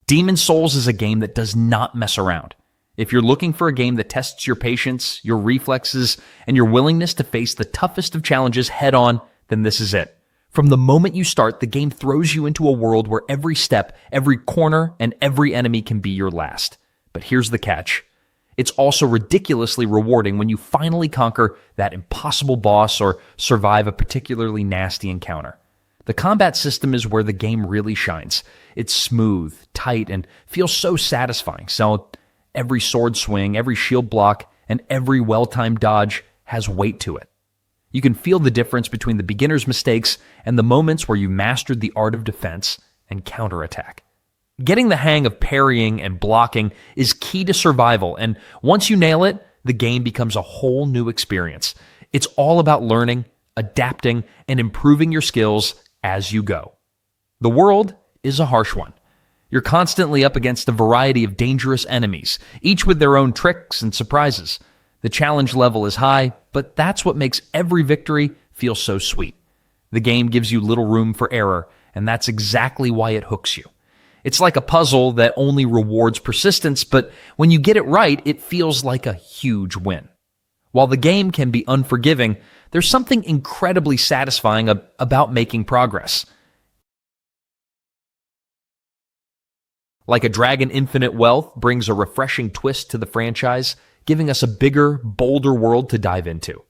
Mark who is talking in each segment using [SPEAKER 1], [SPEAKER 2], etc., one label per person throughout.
[SPEAKER 1] Demon's Souls is a game that does not mess around. If you're looking for a game that tests your patience, your reflexes, and your willingness to face the toughest of challenges head-on, then this is it. From the moment you start, the game throws you into a world where every step, every corner, and every enemy can be your last. But here's the catch. It's also ridiculously rewarding when you finally conquer that impossible boss or survive a particularly nasty encounter. The combat system is where the game really shines. It's smooth, tight, and feels so satisfying. So every sword swing, every shield block, and every well-timed dodge has weight to it. You can feel the difference between the beginner's mistakes and the moments where you mastered the art of defense and counterattack. Getting the hang of parrying and blocking is key to survival, and once you nail it, the game becomes a whole new experience. It's all about learning, adapting, and improving your skills as you go. The world is a harsh one. You're constantly up against a variety of dangerous enemies, each with their own tricks and surprises. The challenge level is high, but that's what makes every victory feel so sweet. The game gives you little room for error, and that's exactly why it hooks you. It's like a puzzle that only rewards persistence, but when you get it right, it feels like a huge win. While the game can be unforgiving, there's something incredibly satisfying about making progress. Like a Dragon Infinite Wealth brings a refreshing twist to the franchise, giving us a bigger, bolder world to dive into.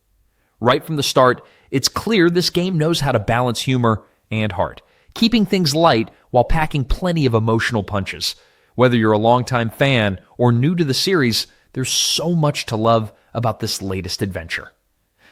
[SPEAKER 1] Right from the start, it's clear this game knows how to balance humor and heart, keeping things light while packing plenty of emotional punches. Whether you're a longtime fan or new to the series, there's so much to love about this latest adventure.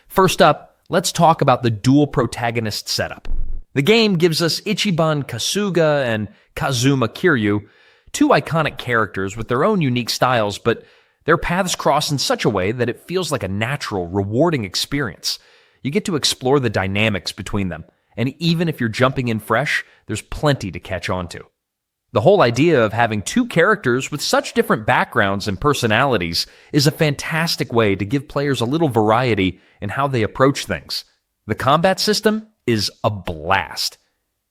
[SPEAKER 1] First up, let's talk about the dual protagonist setup. The game gives us Ichiban Kasuga and Kazuma Kiryu, two iconic characters with their own unique styles, but their paths cross in such a way that it feels like a natural, rewarding experience. You get to explore the dynamics between them, and even if you're jumping in fresh, there's plenty to catch on to. The whole idea of having two characters with such different backgrounds and personalities is a fantastic way to give players a little variety in how they approach things. The combat system is a blast.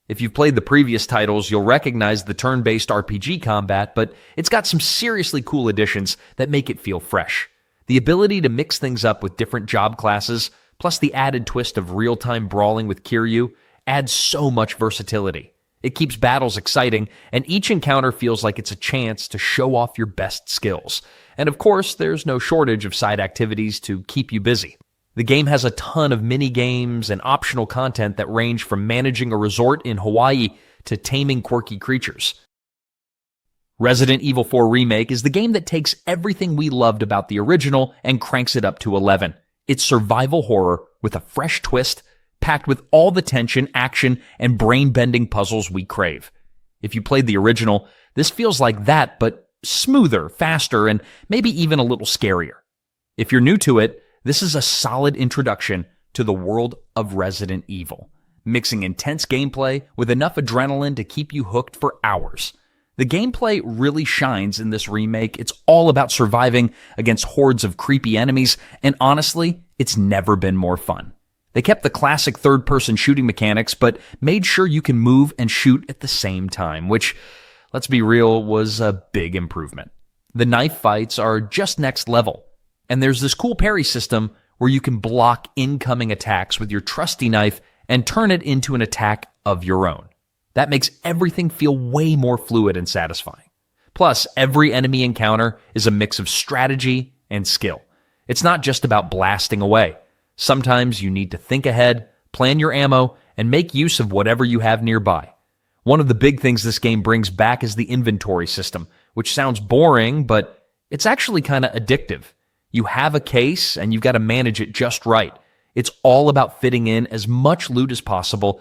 [SPEAKER 1] If you've played the previous titles, you'll recognize the turn-based RPG combat, but it's got some seriously cool additions that make it feel fresh. The ability to mix things up with different job classes, plus the added twist of real-time brawling with Kiryu, adds so much versatility. It keeps battles exciting, and each encounter feels like it's a chance to show off your best skills. And of course, there's no shortage of side activities to keep you busy. The game has a ton of mini-games and optional content that range from managing a resort in Hawaii to taming quirky creatures. Resident Evil 4 Remake is the game that takes everything we loved about the original and cranks it up to 11. It's survival horror with a fresh twist, packed with all the tension, action, and brain-bending puzzles we crave. If you played the original, this feels like that, but smoother, faster, and maybe even a little scarier. If you're new to it, this is a solid introduction to the world of Resident Evil, mixing intense gameplay with enough adrenaline to keep you hooked for hours. The gameplay really shines in this remake. It's all about surviving against hordes of creepy enemies, and honestly, it's never been more fun. They kept the classic third-person shooting mechanics, but made sure you can move and shoot at the same time, which, let's be real, was a big improvement. The knife fights are just next level, and there's this cool parry system where you can block incoming attacks with your trusty knife and turn it into an attack of your own. That makes everything feel way more fluid and satisfying. Plus, every enemy encounter is a mix of strategy and skill. It's not just about blasting away. Sometimes you need to think ahead, plan your ammo, and make use of whatever you have nearby. One of the big things this game brings back is the inventory system, which sounds boring, but it's actually kind of addictive. You have a case, and you've got to manage it just right. It's all about fitting in as much loot as possible.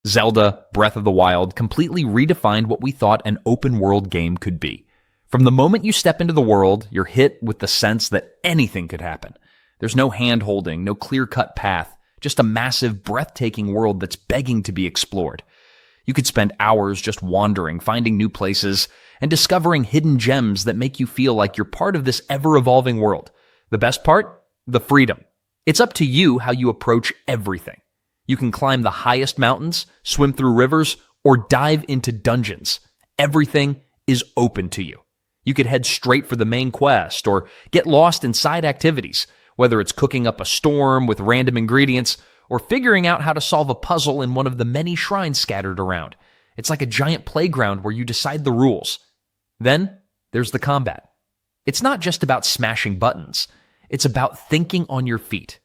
[SPEAKER 1] Zelda Breath of the Wild completely redefined what we thought an open-world game could be. From the moment you step into the world, you're hit with the sense that anything could happen. There's no hand-holding, no clear-cut path, just a massive, breathtaking world that's begging to be explored. You could spend hours just wandering, finding new places, and discovering hidden gems that make you feel like you're part of this ever-evolving world. The best part? The freedom. It's up to you how you approach everything. You can climb the highest mountains, swim through rivers, or dive into dungeons. Everything is open to you. You could head straight for the main quest or get lost in side activities, whether it's cooking up a storm with random ingredients or figuring out how to solve a puzzle in one of the many shrines scattered around. It's like a giant playground where you decide the rules. Then there's the combat. It's not just about smashing buttons. It's about thinking on your feet.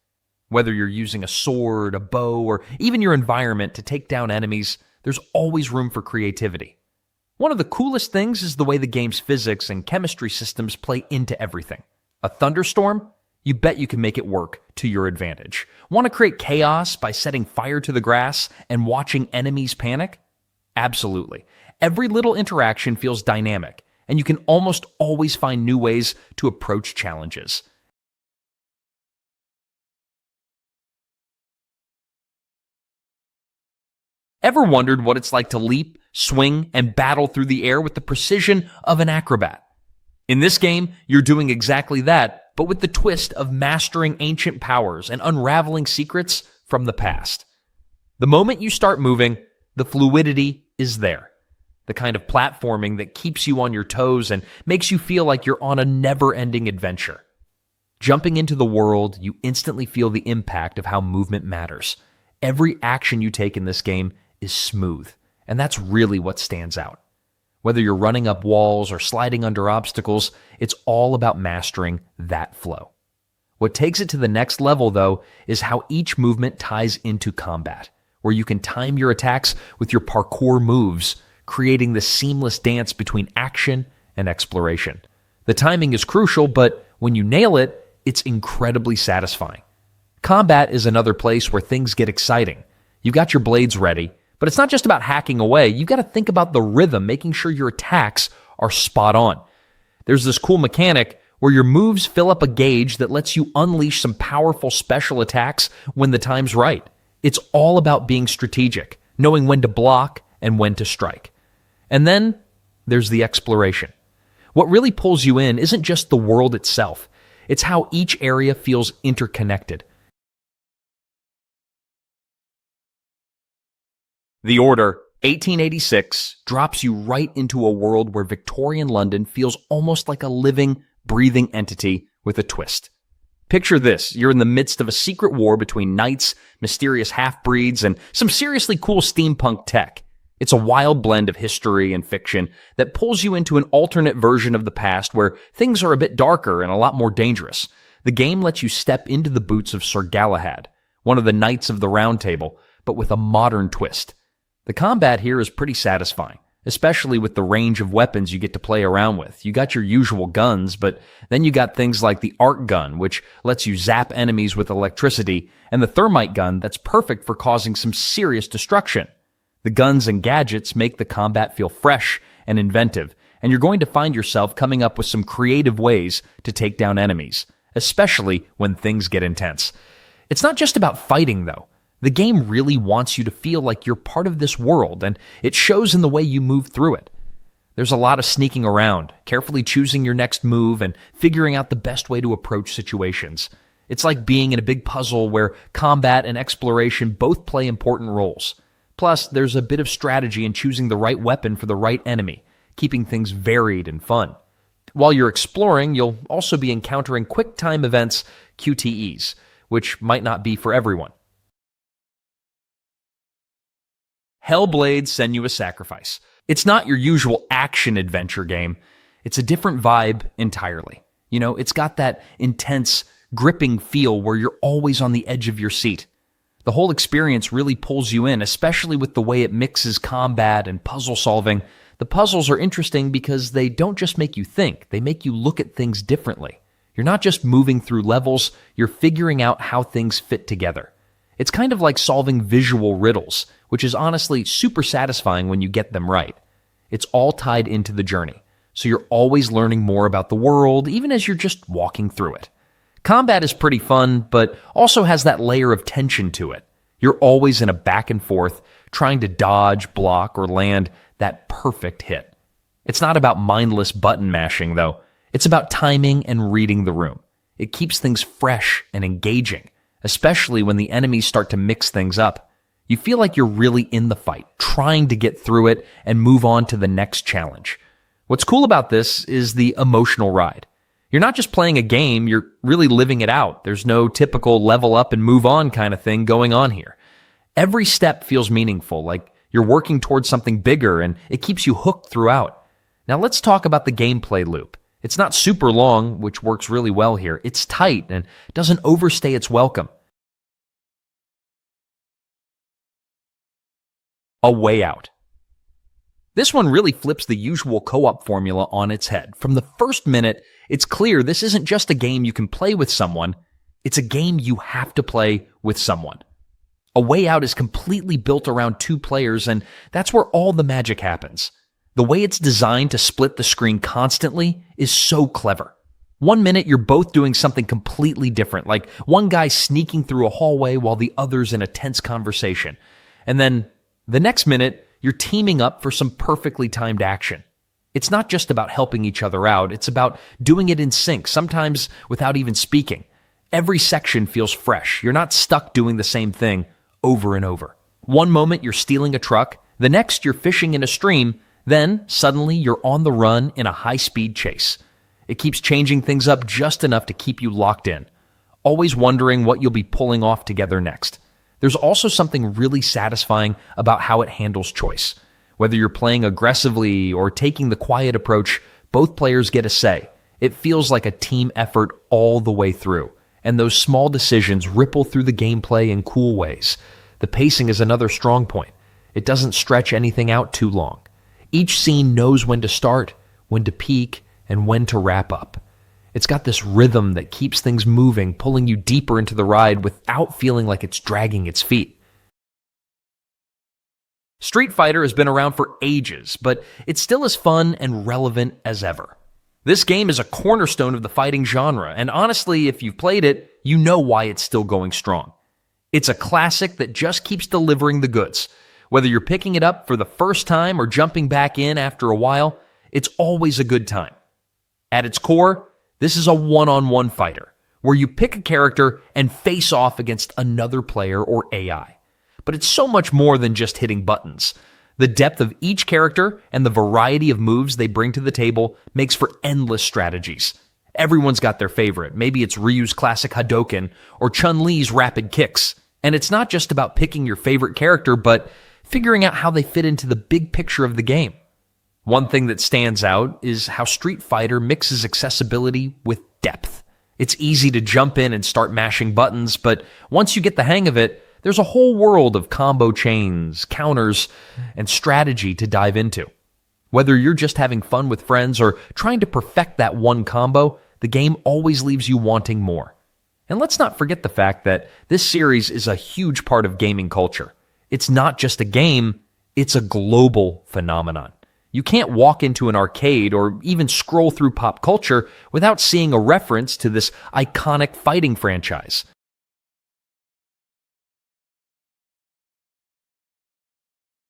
[SPEAKER 1] Whether you're using a sword, a bow, or even your environment to take down enemies, there's always room for creativity. One of the coolest things is the way the game's physics and chemistry systems play into everything. A thunderstorm? You bet you can make it work to your advantage. Want to create chaos by setting fire to the grass and watching enemies panic? Absolutely. Every little interaction feels dynamic, and you can almost always find new ways to approach challenges. Ever wondered what it's like to leap, swing, and battle through the air with the precision of an acrobat? In this game, you're doing exactly that, but with the twist of mastering ancient powers and unraveling secrets from the past. The moment you start moving, the fluidity is there. The kind of platforming that keeps you on your toes and makes you feel like you're on a never-ending adventure. Jumping into the world, you instantly feel the impact of how movement matters. Every action you take in this game is smooth, and that's really what stands out. Whether you're running up walls or sliding under obstacles, it's all about mastering that flow. What takes it to the next level, though, is how each movement ties into combat, where you can time your attacks with your parkour moves, creating this seamless dance between action and exploration. The timing is crucial, but when you nail it, it's incredibly satisfying. Combat is another place where things get exciting. You got your blades ready, but it's not just about hacking away. You've got to think about the rhythm, making sure your attacks are spot on. There's this cool mechanic where your moves fill up a gauge that lets you unleash some powerful special attacks when the time's right. It's all about being strategic, knowing when to block and when to strike. And then there's the exploration. What really pulls you in isn't just the world itself. It's how each area feels interconnected. The Order, 1886, drops you right into a world where Victorian London feels almost like a living, breathing entity with a twist. Picture this, you're in the midst of a secret war between knights, mysterious half-breeds, and some seriously cool steampunk tech. It's a wild blend of history and fiction that pulls you into an alternate version of the past where things are a bit darker and a lot more dangerous. The game lets you step into the boots of Sir Galahad, one of the Knights of the Round Table, but with a modern twist. The combat here is pretty satisfying, especially with the range of weapons you get to play around with. You got your usual guns, but then you got things like the arc gun, which lets you zap enemies with electricity, and the thermite gun that's perfect for causing some serious destruction. The guns and gadgets make the combat feel fresh and inventive, and you're going to find yourself coming up with some creative ways to take down enemies, especially when things get intense. It's not just about fighting, though. The game really wants you to feel like you're part of this world, and it shows in the way you move through it. There's a lot of sneaking around, carefully choosing your next move, and figuring out the best way to approach situations. It's like being in a big puzzle where combat and exploration both play important roles. Plus, there's a bit of strategy in choosing the right weapon for the right enemy, keeping things varied and fun. While you're exploring, you'll also be encountering quick-time events, QTEs, which might not be for everyone. Hellblade: Senua's Sacrifice. It's not your usual action-adventure game. It's a different vibe entirely. You know, it's got that intense, gripping feel where you're always on the edge of your seat. The whole experience really pulls you in, especially with the way it mixes combat and puzzle solving. The puzzles are interesting because they don't just make you think, they make you look at things differently. You're not just moving through levels, you're figuring out how things fit together. It's kind of like solving visual riddles, which is honestly super satisfying when you get them right. It's all tied into the journey, so you're always learning more about the world, even as you're just walking through it. Combat is pretty fun, but also has that layer of tension to it. You're always in a back and forth, trying to dodge, block, or land that perfect hit. It's not about mindless button mashing, though. It's about timing and reading the room. It keeps things fresh and engaging, especially when the enemies start to mix things up. You feel like you're really in the fight, trying to get through it and move on to the next challenge. What's cool about this is the emotional ride. You're not just playing a game, you're really living it out. There's no typical level up and move on kind of thing going on here. Every step feels meaningful, like you're working towards something bigger, and it keeps you hooked throughout. Now let's talk about the gameplay loop. It's not super long, which works really well here. It's tight and doesn't overstay its welcome. A way out. This one really flips the usual co-op formula on its head. From the first minute, it's clear this isn't just a game you can play with someone, it's a game you have to play with someone. A Way Out is completely built around 2 players, and that's where all the magic happens. The way it's designed to split the screen constantly is so clever. One minute, you're both doing something completely different, like one guy sneaking through a hallway while the other's in a tense conversation. And then the next minute, you're teaming up for some perfectly timed action. It's not just about helping each other out, it's about doing it in sync, sometimes without even speaking. Every section feels fresh. You're not stuck doing the same thing over and over. One moment you're stealing a truck, the next you're fishing in a stream, then suddenly you're on the run in a high-speed chase. It keeps changing things up just enough to keep you locked in, always wondering what you'll be pulling off together next. There's also something really satisfying about how it handles choice. Whether you're playing aggressively or taking the quiet approach, both players get a say. It feels like a team effort all the way through, and those small decisions ripple through the gameplay in cool ways. The pacing is another strong point. It doesn't stretch anything out too long. Each scene knows when to start, when to peak, and when to wrap up. It's got this rhythm that keeps things moving, pulling you deeper into the ride without feeling like it's dragging its feet. Street Fighter has been around for ages, but it's still as fun and relevant as ever. This game is a cornerstone of the fighting genre, and honestly, if you've played it, you know why it's still going strong. It's a classic that just keeps delivering the goods. Whether you're picking it up for the first time or jumping back in after a while, it's always a good time. At its core, this is a one-on-one fighter, where you pick a character and face off against another player or AI. But it's so much more than just hitting buttons. The depth of each character and the variety of moves they bring to the table makes for endless strategies. Everyone's got their favorite. Maybe it's Ryu's classic Hadouken or Chun-Li's rapid kicks. And it's not just about picking your favorite character, but figuring out how they fit into the big picture of the game. One thing that stands out is how Street Fighter mixes accessibility with depth. It's easy to jump in and start mashing buttons, but once you get the hang of it, there's a whole world of combo chains, counters, and strategy to dive into. Whether you're just having fun with friends or trying to perfect that one combo, the game always leaves you wanting more. And let's not forget the fact that this series is a huge part of gaming culture. It's not just a game, it's a global phenomenon. You can't walk into an arcade or even scroll through pop culture without seeing a reference to this iconic fighting franchise.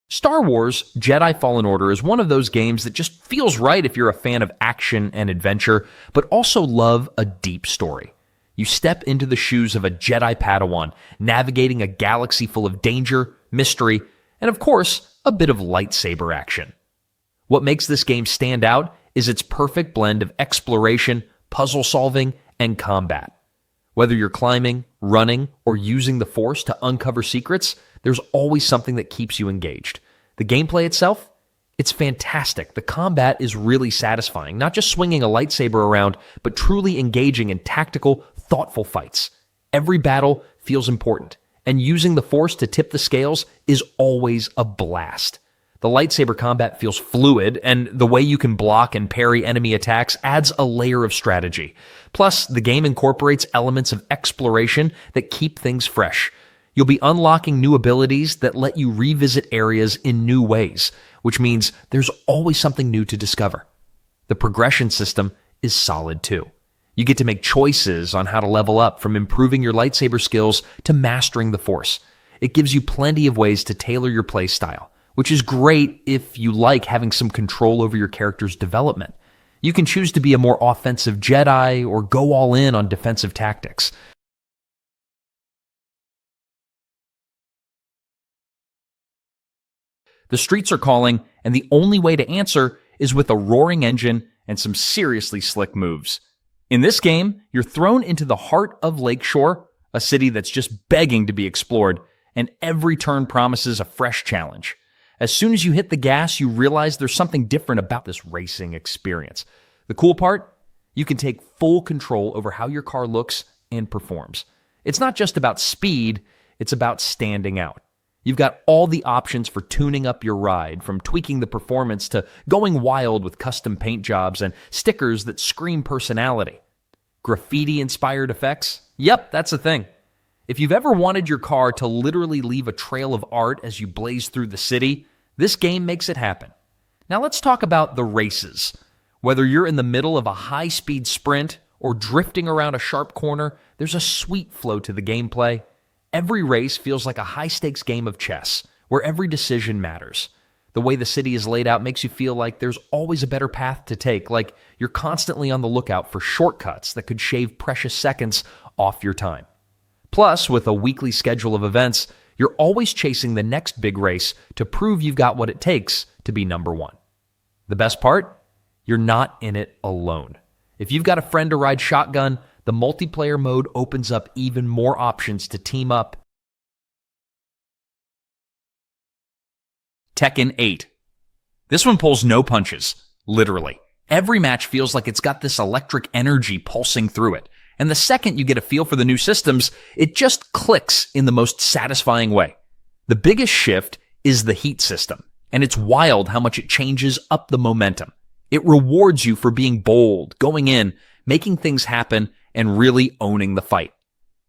[SPEAKER 1] Star Wars Jedi Fallen Order is one of those games that just feels right if you're a fan of action and adventure, but also love a deep story. You step into the shoes of a Jedi Padawan, navigating a galaxy full of danger, mystery, and of course, a bit of lightsaber action. What makes this game stand out is its perfect blend of exploration, puzzle solving, and combat. Whether you're climbing, running, or using the Force to uncover secrets, there's always something that keeps you engaged. The gameplay itself, it's fantastic. The combat is really satisfying, not just swinging a lightsaber around, but truly engaging in tactical, thoughtful fights. Every battle feels important, and using the Force to tip the scales is always a blast. The lightsaber combat feels fluid, and the way you can block and parry enemy attacks adds a layer of strategy. Plus, the game incorporates elements of exploration that keep things fresh. You'll be unlocking new abilities that let you revisit areas in new ways, which means there's always something new to discover. The progression system is solid too. You get to make choices on how to level up, from improving your lightsaber skills to mastering the Force. It gives you plenty of ways to tailor your play style, which is great if you like having some control over your character's development. You can choose to be a more offensive Jedi or go all in on defensive tactics. The streets are calling, and the only way to answer is with a roaring engine and some seriously slick moves. In this game, you're thrown into the heart of Lakeshore, a city that's just begging to be explored, and every turn promises a fresh challenge. As soon as you hit the gas, you realize there's something different about this racing experience. The cool part? You can take full control over how your car looks and performs. It's not just about speed, it's about standing out. You've got all the options for tuning up your ride, from tweaking the performance to going wild with custom paint jobs and stickers that scream personality. Graffiti-inspired effects? Yep, that's a thing. If you've ever wanted your car to literally leave a trail of art as you blaze through the city, this game makes it happen. Now let's talk about the races. Whether you're in the middle of a high-speed sprint or drifting around a sharp corner, there's a sweet flow to the gameplay. Every race feels like a high-stakes game of chess, where every decision matters. The way the city is laid out makes you feel like there's always a better path to take, like you're constantly on the lookout for shortcuts that could shave precious seconds off your time. Plus, with a weekly schedule of events, you're always chasing the next big race to prove you've got what it takes to be number one. The best part? You're not in it alone. If you've got a friend to ride shotgun, the multiplayer mode opens up even more options to team up. Tekken 8. This one pulls no punches, literally. Every match feels like it's got this electric energy pulsing through it. And the second you get a feel for the new systems, it just clicks in the most satisfying way. The biggest shift is the heat system, and it's wild how much it changes up the momentum. It rewards you for being bold, going in, making things happen, and really owning the fight.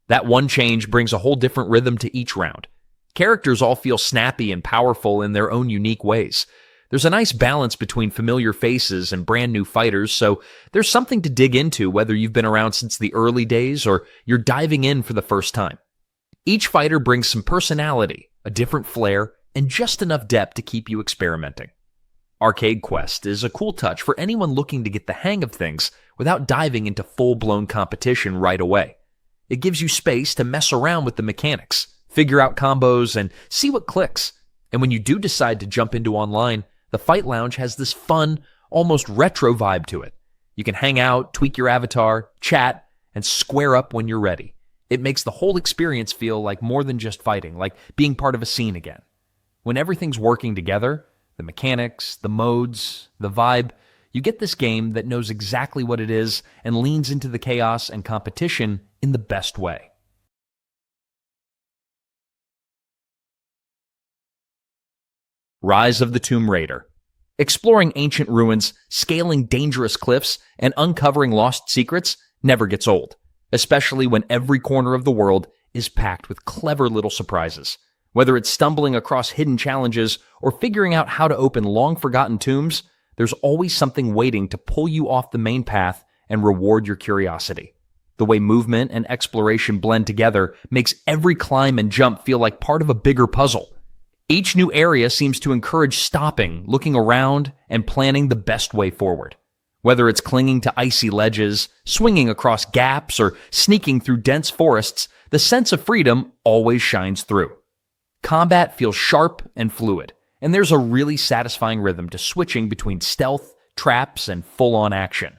[SPEAKER 1] That one change brings a whole different rhythm to each round. Characters all feel snappy and powerful in their own unique ways. There's a nice balance between familiar faces and brand new fighters, so there's something to dig into whether you've been around since the early days or you're diving in for the first time. Each fighter brings some personality, a different flair, and just enough depth to keep you experimenting. Arcade Quest is a cool touch for anyone looking to get the hang of things without diving into full-blown competition right away. It gives you space to mess around with the mechanics, figure out combos, and see what clicks. And when you do decide to jump into online, the Fight Lounge has this fun, almost retro vibe to it. You can hang out, tweak your avatar, chat, and square up when you're ready. It makes the whole experience feel like more than just fighting, like being part of a scene again. When everything's working together, the mechanics, the modes, the vibe, you get this game that knows exactly what it is and leans into the chaos and competition in the best way. Rise of the Tomb Raider. Exploring ancient ruins, scaling dangerous cliffs, and uncovering lost secrets never gets old, especially when every corner of the world is packed with clever little surprises. Whether it's stumbling across hidden challenges or figuring out how to open long-forgotten tombs, there's always something waiting to pull you off the main path and reward your curiosity. The way movement and exploration blend together makes every climb and jump feel like part of a bigger puzzle. Each new area seems to encourage stopping, looking around, and planning the best way forward. Whether it's clinging to icy ledges, swinging across gaps, or sneaking through dense forests, the sense of freedom always shines through. Combat feels sharp and fluid, and there's a really satisfying rhythm to switching between stealth, traps, and full-on action.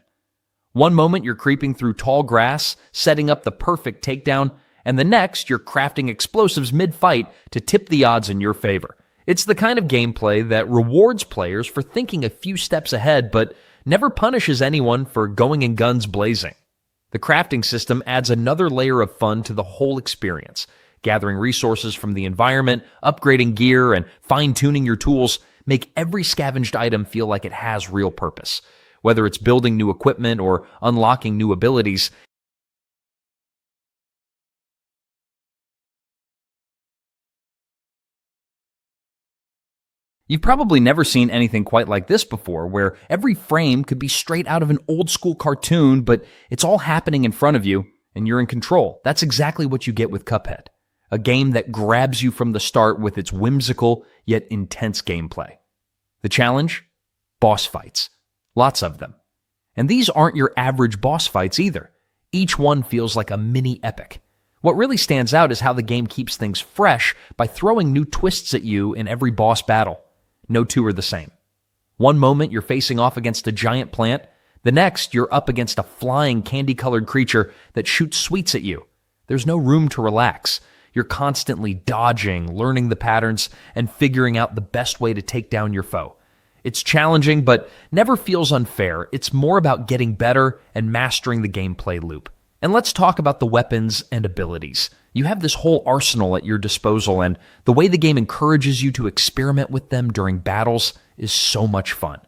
[SPEAKER 1] One moment you're creeping through tall grass, setting up the perfect takedown, and the next you're crafting explosives mid-fight to tip the odds in your favor. It's the kind of gameplay that rewards players for thinking a few steps ahead, but never punishes anyone for going in guns blazing. The crafting system adds another layer of fun to the whole experience. Gathering resources from the environment, upgrading gear, and fine-tuning your tools make every scavenged item feel like it has real purpose. Whether it's building new equipment or unlocking new abilities, you've probably never seen anything quite like this before, where every frame could be straight out of an old-school cartoon, but it's all happening in front of you, and you're in control. That's exactly what you get with Cuphead, a game that grabs you from the start with its whimsical yet intense gameplay. The challenge? Boss fights. Lots of them. And these aren't your average boss fights either. Each one feels like a mini epic. What really stands out is how the game keeps things fresh by throwing new twists at you in every boss battle. No two are the same. One moment you're facing off against a giant plant, the next you're up against a flying candy-colored creature that shoots sweets at you. There's no room to relax. You're constantly dodging, learning the patterns, and figuring out the best way to take down your foe. It's challenging, but never feels unfair. It's more about getting better and mastering the gameplay loop. And let's talk about the weapons and abilities. You have this whole arsenal at your disposal, and the way the game encourages you to experiment with them during battles is so much fun.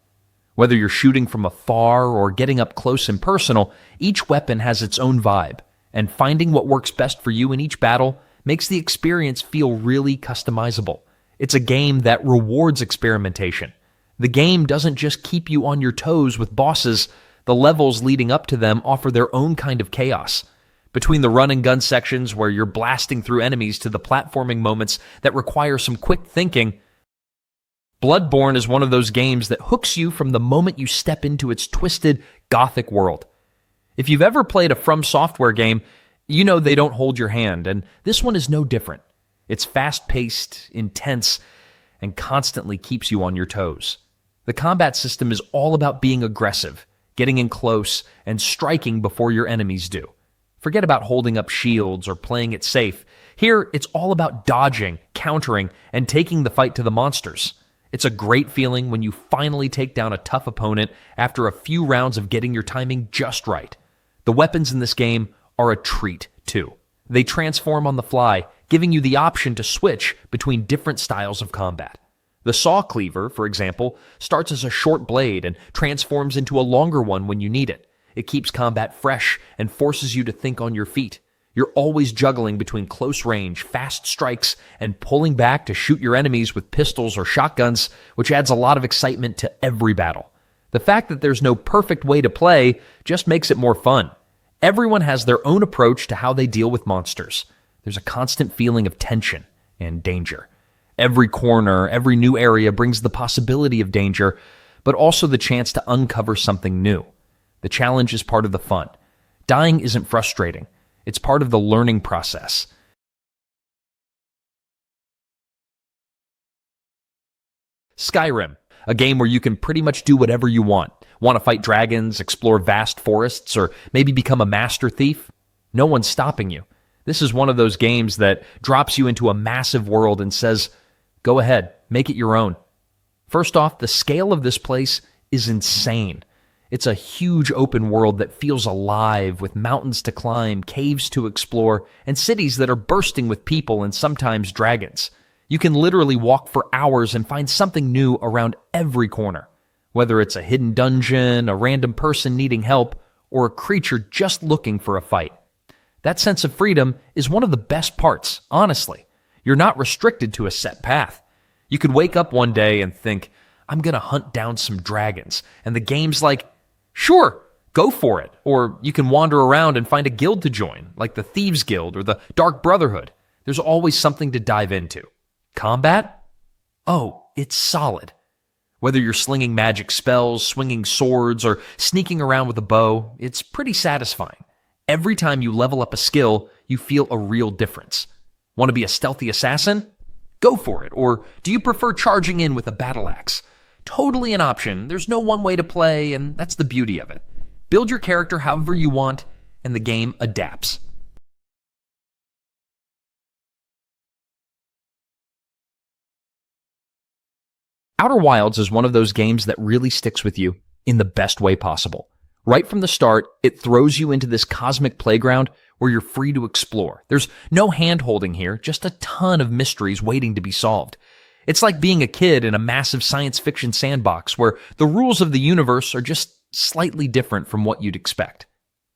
[SPEAKER 1] Whether you're shooting from afar or getting up close and personal, each weapon has its own vibe, and finding what works best for you in each battle makes the experience feel really customizable. It's a game that rewards experimentation. The game doesn't just keep you on your toes with bosses. The levels leading up to them offer their own kind of chaos. Between the run and gun sections where you're blasting through enemies to the platforming moments that require some quick thinking, Bloodborne is one of those games that hooks you from the moment you step into its twisted, gothic world. If you've ever played a From Software game, you know they don't hold your hand, and this one is no different. It's fast-paced, intense, and constantly keeps you on your toes. The combat system is all about being aggressive, getting in close, and striking before your enemies do. Forget about holding up shields or playing it safe. Here, it's all about dodging, countering, and taking the fight to the monsters. It's a great feeling when you finally take down a tough opponent after a few rounds of getting your timing just right. The weapons in this game are a treat, too. They transform on the fly, giving you the option to switch between different styles of combat. The saw cleaver, for example, starts as a short blade and transforms into a longer one when you need it. It keeps combat fresh and forces you to think on your feet. You're always juggling between close range, fast strikes, and pulling back to shoot your enemies with pistols or shotguns, which adds a lot of excitement to every battle. The fact that there's no perfect way to play just makes it more fun. Everyone has their own approach to how they deal with monsters. There's a constant feeling of tension and danger. Every corner, every new area brings the possibility of danger, but also the chance to uncover something new. The challenge is part of the fun. Dying isn't frustrating. It's part of the learning process. Skyrim, a game where you can pretty much do whatever you want. Want to fight dragons, explore vast forests, or maybe become a master thief? No one's stopping you. This is one of those games that drops you into a massive world and says, go ahead, make it your own. First off, the scale of this place is insane. It's a huge open world that feels alive, with mountains to climb, caves to explore, and cities that are bursting with people and sometimes dragons. You can literally walk for hours and find something new around every corner. Whether it's a hidden dungeon, a random person needing help, or a creature just looking for a fight. That sense of freedom is one of the best parts, honestly. You're not restricted to a set path. You could wake up one day and think, I'm gonna hunt down some dragons, and the game's like, sure, go for it. Or you can wander around and find a guild to join, like the Thieves Guild or the Dark Brotherhood. There's always something to dive into. Combat? Oh, it's solid. Whether you're slinging magic spells, swinging swords, or sneaking around with a bow, it's pretty satisfying. Every time you level up a skill, you feel a real difference. Want to be a stealthy assassin? Go for it. Or do you prefer charging in with a battle axe? Totally an option. There's no one way to play, and that's the beauty of it. Build your character however you want, and the game adapts. Outer Wilds is one of those games that really sticks with you in the best way possible. Right from the start, it throws you into this cosmic playground where you're free to explore. There's no hand-holding here, just a ton of mysteries waiting to be solved. It's like being a kid in a massive science fiction sandbox where the rules of the universe are just slightly different from what you'd expect.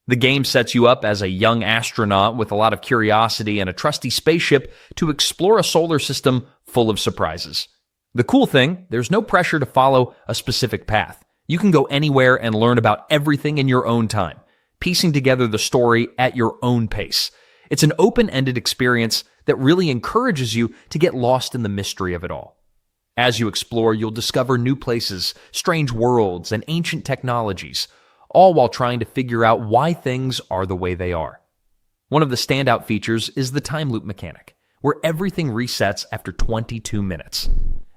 [SPEAKER 1] The game sets you up as a young astronaut with a lot of curiosity and a trusty spaceship to explore a solar system full of surprises. The cool thing, there's no pressure to follow a specific path. You can go anywhere and learn about everything in your own time, piecing together the story at your own pace. It's an open-ended experience that really encourages you to get lost in the mystery of it all. As you explore, you'll discover new places, strange worlds, and ancient technologies, all while trying to figure out why things are the way they are. One of the standout features is the time loop mechanic, where everything resets after 22 minutes.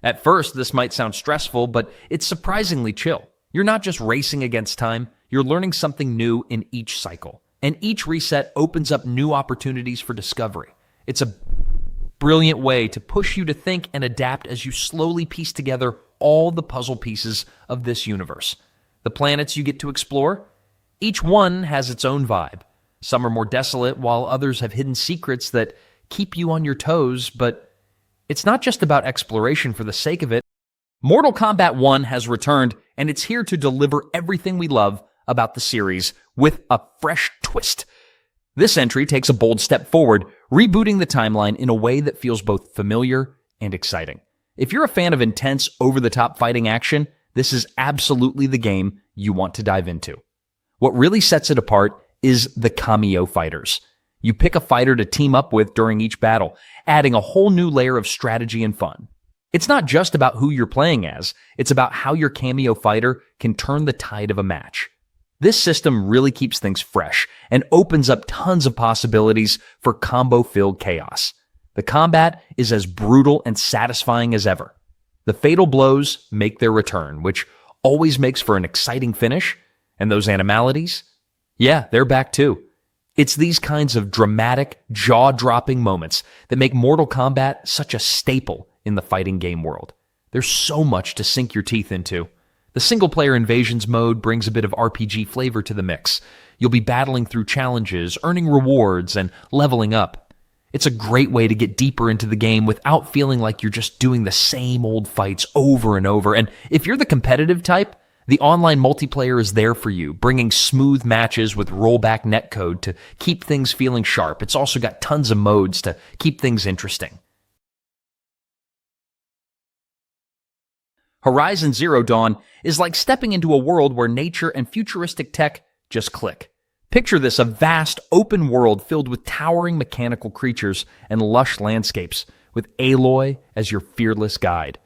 [SPEAKER 1] At first, this might sound stressful, but it's surprisingly chill. You're not just racing against time, you're learning something new in each cycle. And each reset opens up new opportunities for discovery. It's a brilliant way to push you to think and adapt as you slowly piece together all the puzzle pieces of this universe. The planets you get to explore, each one has its own vibe. Some are more desolate, while others have hidden secrets that keep you on your toes, but it's not just about exploration for the sake of it. Mortal Kombat 1 has returned, and it's here to deliver everything we love about the series with a fresh twist. This entry takes a bold step forward, rebooting the timeline in a way that feels both familiar and exciting. If you're a fan of intense, over-the-top fighting action, this is absolutely the game you want to dive into. What really sets it apart is the cameo fighters. You pick a fighter to team up with during each battle, adding a whole new layer of strategy and fun. It's not just about who you're playing as, it's about how your cameo fighter can turn the tide of a match. This system really keeps things fresh and opens up tons of possibilities for combo-filled chaos. The combat is as brutal and satisfying as ever. The fatal blows make their return, which always makes for an exciting finish, and those animalities, yeah, they're back too. It's these kinds of dramatic, jaw-dropping moments that make Mortal Kombat such a staple in the fighting game world. There's so much to sink your teeth into. The single-player invasions mode brings a bit of RPG flavor to the mix. You'll be battling through challenges, earning rewards, and leveling up. It's a great way to get deeper into the game without feeling like you're just doing the same old fights over and over. And if you're the competitive type, the online multiplayer is there for you, bringing smooth matches with rollback netcode to keep things feeling sharp. It's also got tons of modes to keep things interesting. Horizon Zero Dawn is like stepping into a world where nature and futuristic tech just click. Picture this, a vast, open world filled with towering mechanical creatures and lush landscapes, with Aloy as your fearless guide.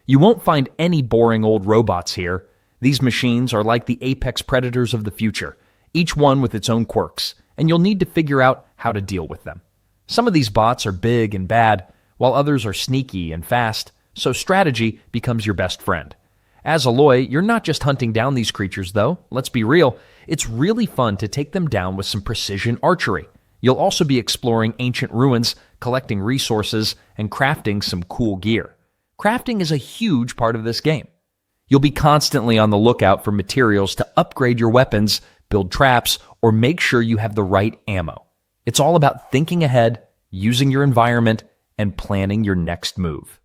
[SPEAKER 1] You won't find any boring old robots here. These machines are like the apex predators of the future, each one with its own quirks, and you'll need to figure out how to deal with them. Some of these bots are big and bad, while others are sneaky and fast, so strategy becomes your best friend. As Aloy, you're not just hunting down these creatures, though. Let's be real, it's really fun to take them down with some precision archery. You'll also be exploring ancient ruins, collecting resources, and crafting some cool gear. Crafting is a huge part of this game. You'll be constantly on the lookout for materials to upgrade your weapons, build traps, or make sure you have the right ammo. It's all about thinking ahead, using your environment, and planning your next move.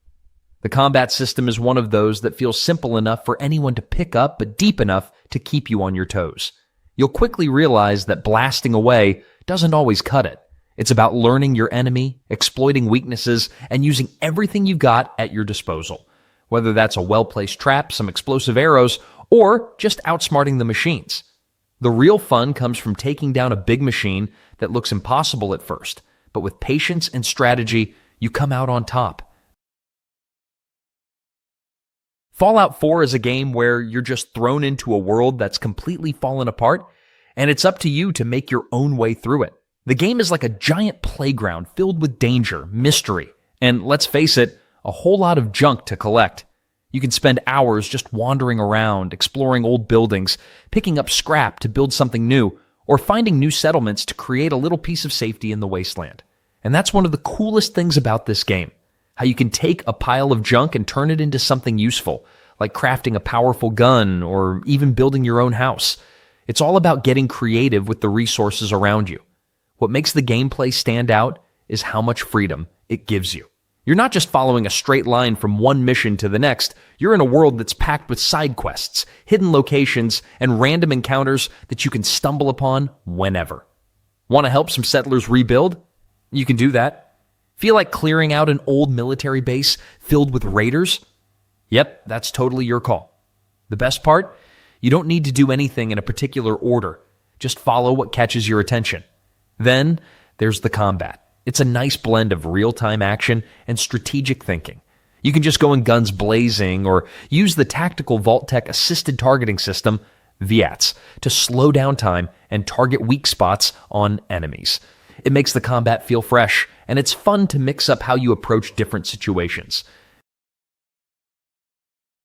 [SPEAKER 1] The combat system is one of those that feels simple enough for anyone to pick up, but deep enough to keep you on your toes. You'll quickly realize that blasting away doesn't always cut it. It's about learning your enemy, exploiting weaknesses, and using everything you've got at your disposal. Whether that's a well-placed trap, some explosive arrows, or just outsmarting the machines. The real fun comes from taking down a big machine that looks impossible at first, but with patience and strategy, you come out on top. Fallout 4 is a game where you're just thrown into a world that's completely fallen apart, and it's up to you to make your own way through it. The game is like a giant playground filled with danger, mystery, and let's face it, a whole lot of junk to collect. You can spend hours just wandering around, exploring old buildings, picking up scrap to build something new, or finding new settlements to create a little piece of safety in the wasteland. And that's one of the coolest things about this game. How you can take a pile of junk and turn it into something useful, like crafting a powerful gun or even building your own house. It's all about getting creative with the resources around you. What makes the gameplay stand out is how much freedom it gives you. You're not just following a straight line from one mission to the next, you're in a world that's packed with side quests, hidden locations, and random encounters that you can stumble upon whenever. Want to help some settlers rebuild? You can do that. Feel like clearing out an old military base filled with raiders? Yep, that's totally your call. The best part? You don't need to do anything in a particular order. Just follow what catches your attention. Then, there's the combat. It's a nice blend of real-time action and strategic thinking. You can just go in guns blazing or use the tactical Vault-Tec assisted targeting system, VATS, to slow down time and target weak spots on enemies. It makes the combat feel fresh, and it's fun to mix up how you approach different situations.